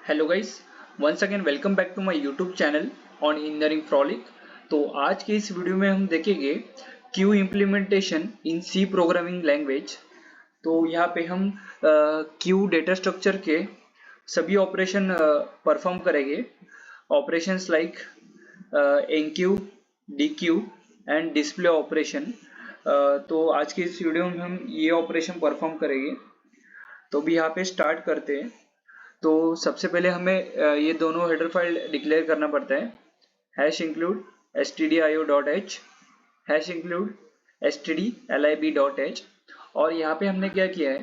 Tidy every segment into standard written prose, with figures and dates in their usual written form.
Hello guys, once again welcome back to my YouTube channel on engineering frolic. तो आज के इस video में हम देखेंगे queue implementation in C programming language. तो यहाँ पे हम क्यू डेटा स्ट्रक्चर के सभी ऑपरेशन परफॉर्म करेंगे। Operations like enqueue, dequeue and display operation. तो आज के इस वीडियो में हम ये ऑपरेशन परफॉर्म करेंगे। तो भी यहाँ पे स्टार्ट करते हैं। तो सबसे पहले हमें ये दोनों हेडर फाइल डिक्लेयर करना पड़ता है। Hash include stdio.h, hash include stdlib.h। और यहाँ पे हमने क्या किया है,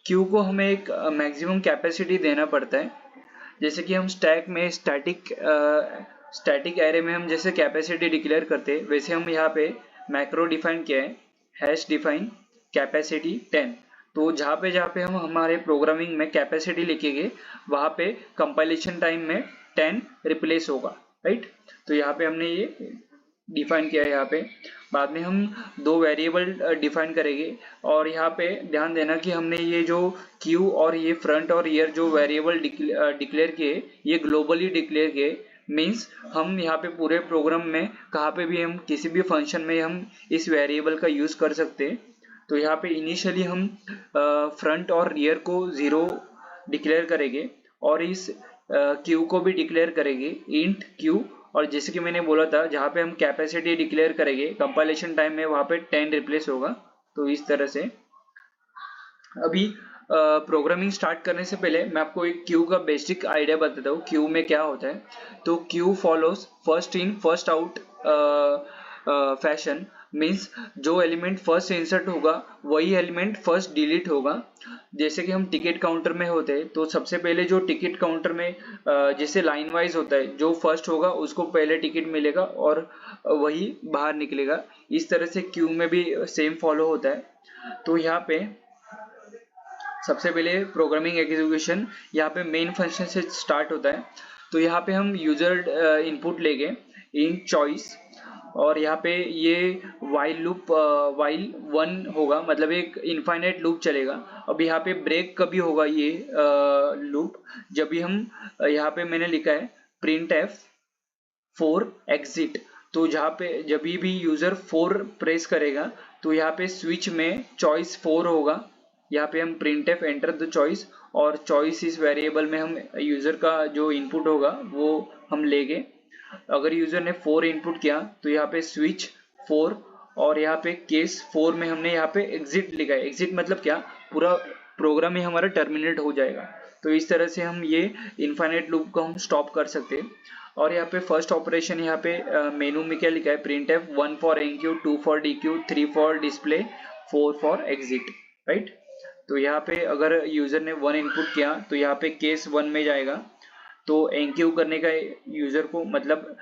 क्यू को हमें एक मैक्सिमम कैपेसिटी देना पड़ता है। जैसे कि हम स्टैक में स्टैटिक एरे में हम जैसे कैपेसिटी डिक्लेयर करते हैं, वैसे हम यहाँ पे मैक्रो डिफाइन किया है, हैश डिफाइन कैपेसिटी 10। तो जहाँ पे हम हमारे प्रोग्रामिंग में कैपेसिटी लिखेंगे वहाँ पे कंपाइलेशन टाइम में 10 रिप्लेस होगा, राइट। तो यहाँ पे हमने ये डिफाइन किया है। यहाँ पे बाद में हम दो वेरिएबल डिफाइन करेंगे। और यहाँ पे ध्यान देना कि हमने ये जो क्यू और ये फ्रंट और ईयर जो वेरिएबल डिक्लेयर किए, ये ग्लोबली डिक्लेयर किए। मीन्स हम यहाँ पे पूरे प्रोग्राम में कहाँ पे भी हम किसी भी फंक्शन में हम इस वेरिएबल का यूज कर सकते हैं। तो यहाँ पे इनिशियली हम फ्रंट और रियर को 0 डिक्लेयर करेंगे और इस क्यू को भी डिक्लेयर करेंगे इंट क्यू। और जैसे कि मैंने बोला था, जहाँ पे हम कैपेसिटी डिक्लेयर करेंगे कंपाइलेशन टाइम में वहाँ पे 10 रिप्लेस होगा। तो इस तरह से अभी प्रोग्रामिंग स्टार्ट करने से पहले मैं आपको एक क्यू का बेसिक आइडिया बताता हूँ क्यू में क्या होता है। तो Q follows first in first out fashion. Means जो एलिमेंट फर्स्ट इंसर्ट होगा वही एलिमेंट फर्स्ट डिलीट होगा। जैसे कि हम टिकट काउंटर में होते हैं, तो सबसे पहले जो टिकट काउंटर में जैसे लाइन वाइज होता है, जो फर्स्ट होगा उसको पहले टिकट मिलेगा और वही बाहर निकलेगा। इस तरह से क्यू में भी सेम फॉलो होता है। तो यहाँ पे सबसे पहले प्रोग्रामिंग एग्जीक्यूशन यहाँ पे मेन फंक्शन से स्टार्ट होता है। तो यहाँ पे हम यूजर इनपुट लेंगे इन चॉइस, और यहाँ पे ये वाइल लूप वाइल 1 होगा, मतलब एक इनफाइनाइट लूप चलेगा। अब यहाँ पे ब्रेक कभी होगा ये लूप, जब भी हम यहाँ पे मैंने लिखा है printf 4 exit। तो जहाँ पे जब भी यूजर 4 प्रेस करेगा तो यहाँ पे स्विच में चॉइस 4 होगा। यहाँ पे हम printf एंटर द चॉइस, और चॉइस इस वेरिएबल में हम यूजर का जो इनपुट होगा वो हम लेंगे। अगर यूजर ने 4 इनपुट किया तो यहाँ पे स्विच 4, और यहाँ पे केस 4 में हमने यहाँ पे एग्जिट लिखा है। एग्जिट मतलब क्या, पूरा प्रोग्राम ही हमारा टर्मिनेट हो जाएगा। तो इस तरह से हम ये इनफाइनाइट लूप को हम स्टॉप कर सकते हैं। और यहाँ पे फर्स्ट ऑपरेशन यहाँ पे मेनू में क्या लिखा है, printf 1 for enqueue, 2 for dequeue, 3 for display, 4 for exit, right. तो यहाँ पे अगर यूजर ने 1 इनपुट किया तो यहाँ पे केस 1 में जाएगा। तो एनक्यू करने का यूजर को, मतलब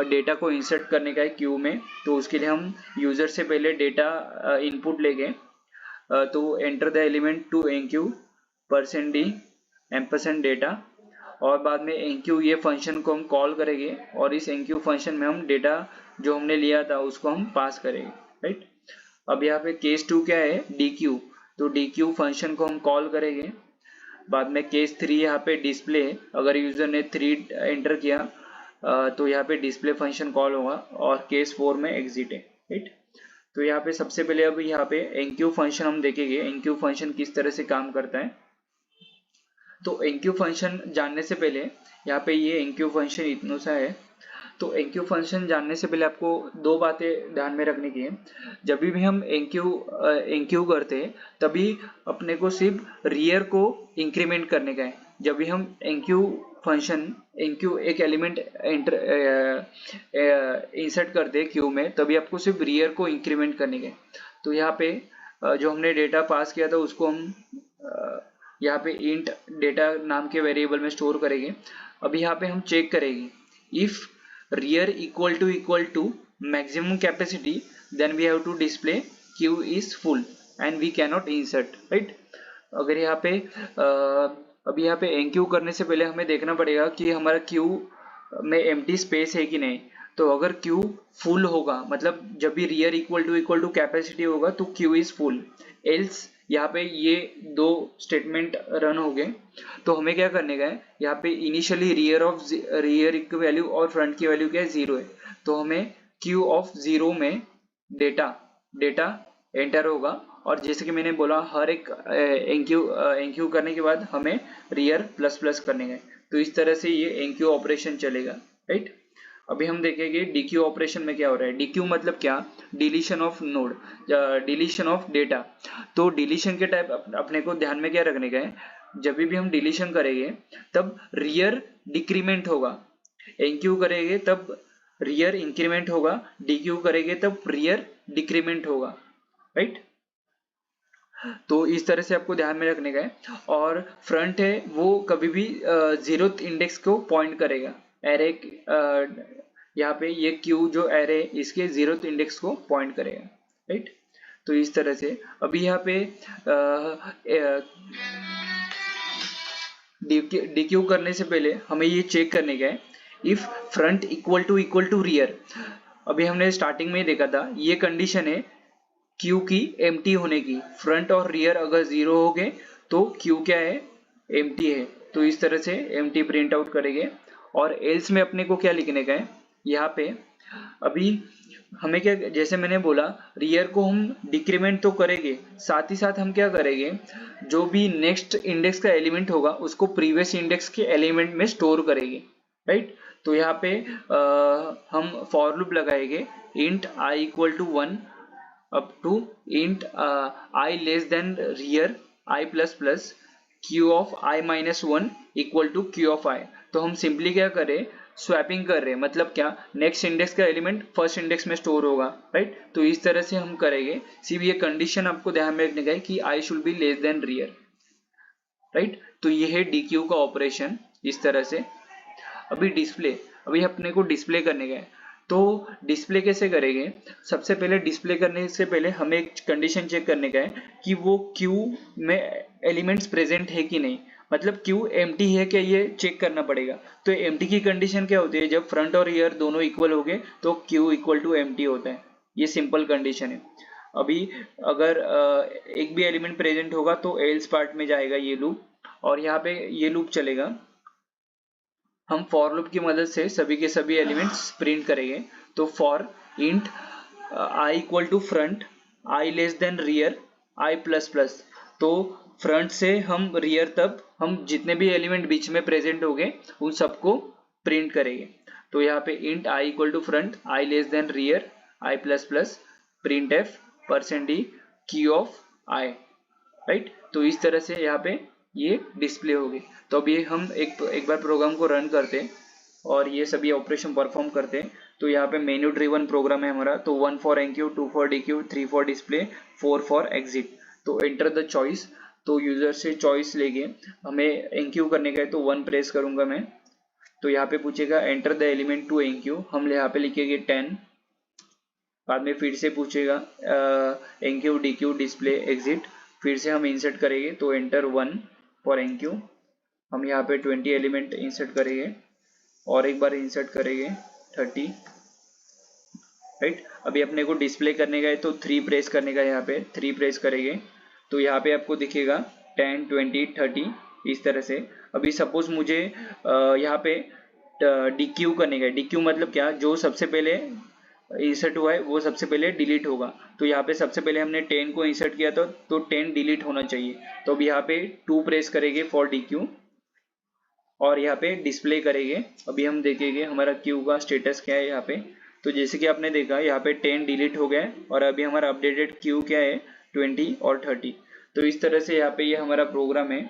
डेटा को इंसर्ट करने का है क्यू में, तो उसके लिए हम यूजर से पहले डेटा इनपुट लेंगे। तो enter the element to enqueue %d $data, और बाद में एनक्यू ये फंक्शन को हम कॉल करेंगे, और इस एनक्यू फंक्शन में हम डेटा जो हमने लिया था उसको हम पास करेंगे, राइट। अब यहाँ पे केस 2 क्या है, dq। तो dq फंक्शन को हम कॉल करेंगे। बाद में केस 3 यहाँ पे डिस्प्ले, अगर यूजर ने 3 एंटर किया तो यहाँ पे डिस्प्ले फंक्शन कॉल होगा, और केस 4 में एग्जिट है, राइट। तो यहाँ पे सबसे पहले अब यहाँ पे एनक्यू फंक्शन हम देखेंगे, एनक्यू फंक्शन किस तरह से काम करता है। तो एनक्यू फंक्शन जानने से पहले यहाँ पे ये एनक्यू फंक्शन इतना सा है। तो एनक्यू फंक्शन जानने से पहले आपको दो बातें ध्यान में रखने की है। जब भी हम एनक्यू करते हैं तभी अपने को सिर्फ रियर को इंक्रीमेंट करने का है। जब भी हम एनक्यू फंक्शन एनक्यू एक एलिमेंट इंसर्ट करते हैं क्यू में, तभी आपको सिर्फ रियर को इंक्रीमेंट करने का है। तो यहाँ पे जो हमने डेटा पास किया था उसको हम यहाँ पे इंट डेटा नाम के वेरिएबल में स्टोर करेंगे। अब यहाँ पे हम चेक करेंगे if rear equal to maximum capacity, then we have to display queue is full and we cannot insert, right। अगर यहाँ पे अभी यहाँ पे एनक्यू करने से पहले हमें देखना पड़ेगा कि हमारा क्यू में एम्प्टी स्पेस है कि नहीं। तो अगर क्यू फुल होगा, मतलब जब भी रियर इक्वल टू कैपेसिटी होगा तो क्यू इज फुल, एल्स यहाँ पे ये दो स्टेटमेंट रन हो गए। तो हमें क्या करने का है, यहाँ पे इनिशियली रियर की वैल्यू और फ्रंट की वैल्यू क्या है, 0 है। तो हमें क्यू ऑफ 0 में डेटा एंटर होगा, और जैसे कि मैंने बोला हर एक एंक्यू करने के बाद हमें रियर प्लस प्लस करने का है। तो इस तरह से ये एंक्यू ऑपरेशन चलेगा, राइट। अभी हम देखेंगे डीक्यू ऑपरेशन में क्या हो रहा है। डीक्यू मतलब क्या, deletion of node, deletion of data. तो डिलीशन के टाइप अपने को ध्यान में क्या रखने का है, जब भी हम डिलीशन करेंगे तब रियर डिक्रीमेंट होगा, एंक्यू करेंगे तब रियर इंक्रीमेंट होगा, डीक्यू करेंगे तब रियर डिक्रीमेंट होगा, राइट। तो इस तरह से आपको ध्यान में रखने का है। और फ्रंट है वो कभी भी 0th इंडेक्स को पॉइंट करेगा, एरे यहाँ पे ये क्यू जो एरे इसके 0th इंडेक्स को पॉइंट करेगा, राइट। तो इस तरह से अभी यहाँ पे डीक्यू करने से पहले हमें ये चेक करने का है if front equal to rear. अभी हमने स्टार्टिंग में ही देखा था, ये कंडीशन है क्यू की एम्प्टी होने की। फ्रंट और रियर अगर 0 हो गए तो क्यू क्या है, एम्प्टी है। तो इस तरह से एम्प्टी प्रिंट आउट करेंगे। और एल्स में अपने को क्या लिखने का है, यहाँ पे अभी हमें क्या, जैसे मैंने बोला रियर को हम डिक्रीमेंट तो करेंगे, साथ ही साथ हम क्या करेंगे, जो भी नेक्स्ट इंडेक्स का एलिमेंट होगा उसको प्रीवियस इंडेक्स के एलिमेंट में स्टोर करेंगे, राइट। तो यहाँ पे हम फॉर लूप लगाएंगे int i equal to 1 up to int i less than rear i plus plus q of i minus 1 equal to q of i। तो हम सिंपली क्या करें, स्वैपिंग कर रहे हैं, मतलब क्या, नेक्स्ट इंडेक्स का एलिमेंट फर्स्ट इंडेक्स में स्टोर होगा, राइट। तो इस तरह से हम करेंगे। सिर्फ ये कंडीशन आपको ध्यान में रखने का है कि i should be less than rear, right. तो ये है डीक्यू का ऑपरेशन इस तरह से। अभी डिस्प्ले, अभी अपने को डिस्प्ले करने का है। तो डिस्प्ले कैसे करेंगे, सबसे पहले डिस्प्ले करने से पहले हमें एक कंडीशन चेक करने का है कि वो क्यू में एलिमेंट्स प्रेजेंट है कि नहीं, मतलब क्यू एम्प्टी है क्या, ये चेक करना पड़ेगा। तो एम्प्टी की कंडीशन क्या होती है, जब फ्रंट और रियर दोनों इक्वल हो गए तो क्यू इक्वल टू एम्प्टी होता है। ये सिंपल कंडीशन है। अभी अगर एक भी एलिमेंट प्रेजेंट होगा तो एल्स पार्ट में जाएगा ये लूप, और यहाँ पे ये लूप चलेगा। हम फॉर लूप की मदद से सभी के सभी एलिमेंट्स प्रिंट करेंगे। तो for int i equal to front, i less than rear, i plus plus. तो फ्रंट से हम रियर तक हम जितने भी एलिमेंट बीच में प्रेजेंट हो गए उन सबको प्रिंट करेंगे। तो यहाँ पे int i equal to front, i less than rear, i plus plus, print F %d q of i, right. तो इस तरह से यहाँ पे ये डिस्प्ले होगी। तो अभी हम एक बार प्रोग्राम को रन करते हैं और ये सभी ऑपरेशन परफॉर्म करते हैं। तो यहाँ पे मेन्यू ड्रिवन प्रोग्राम है हमारा। तो 1 for enqueue, 2 for dequeue, 3 for display, 4 for exit. तो एंटर द चॉइस, तो यूजर से चॉइस लेके हमें एनक्यू करने का है। तो 1 प्रेस करूंगा मैं, तो यहाँ पे पूछेगा enter the element to enqueue, हम यहाँ पे लिखेंगे 10। बाद में फिर से पूछेगा एनक्यू, डीक्यू, डिस्प्ले, एग्जिट, फिर से हम इंसर्ट करेंगे। तो एंटर 1 फॉर एनक्यू, हम यहाँ पे 20 एलिमेंट इंसर्ट करेंगे और एक बार इंसर्ट करेंगे 30, राइट। अभी अपने को डिस्प्ले करने का है तो 3 प्रेस करने का, यहाँ पे 3 प्रेस करेंगे तो यहाँ पे आपको दिखेगा 10, 20, 30 इस तरह से। अभी सपोज मुझे यहाँ पे डीक्यू करने का है। डीक्यू मतलब क्या, जो सबसे पहले इंसर्ट हुआ है वो सबसे पहले डिलीट होगा। तो यहाँ पे सबसे पहले हमने 10 को इंसर्ट किया तो 10 डिलीट होना चाहिए। तो अभी यहाँ पे 2 प्रेस करेंगे फॉर डीक्यू और यहाँ पे डिस्प्ले करेंगे। अभी हम देखेंगे हमारा क्यू का स्टेटस क्या है यहाँ पे। तो जैसे कि आपने देखा यहाँ पे 10 डिलीट हो गया है और अभी हमारा अपडेटेड क्यू क्या है 20 और 30। तो इस तरह से यहाँ पे ये हमारा प्रोग्राम है।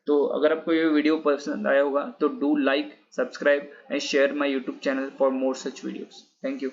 तो अगर आपको ये वीडियो पसंद आया होगा तो do like, subscribe and share my YouTube channel for more such videos. Thank you.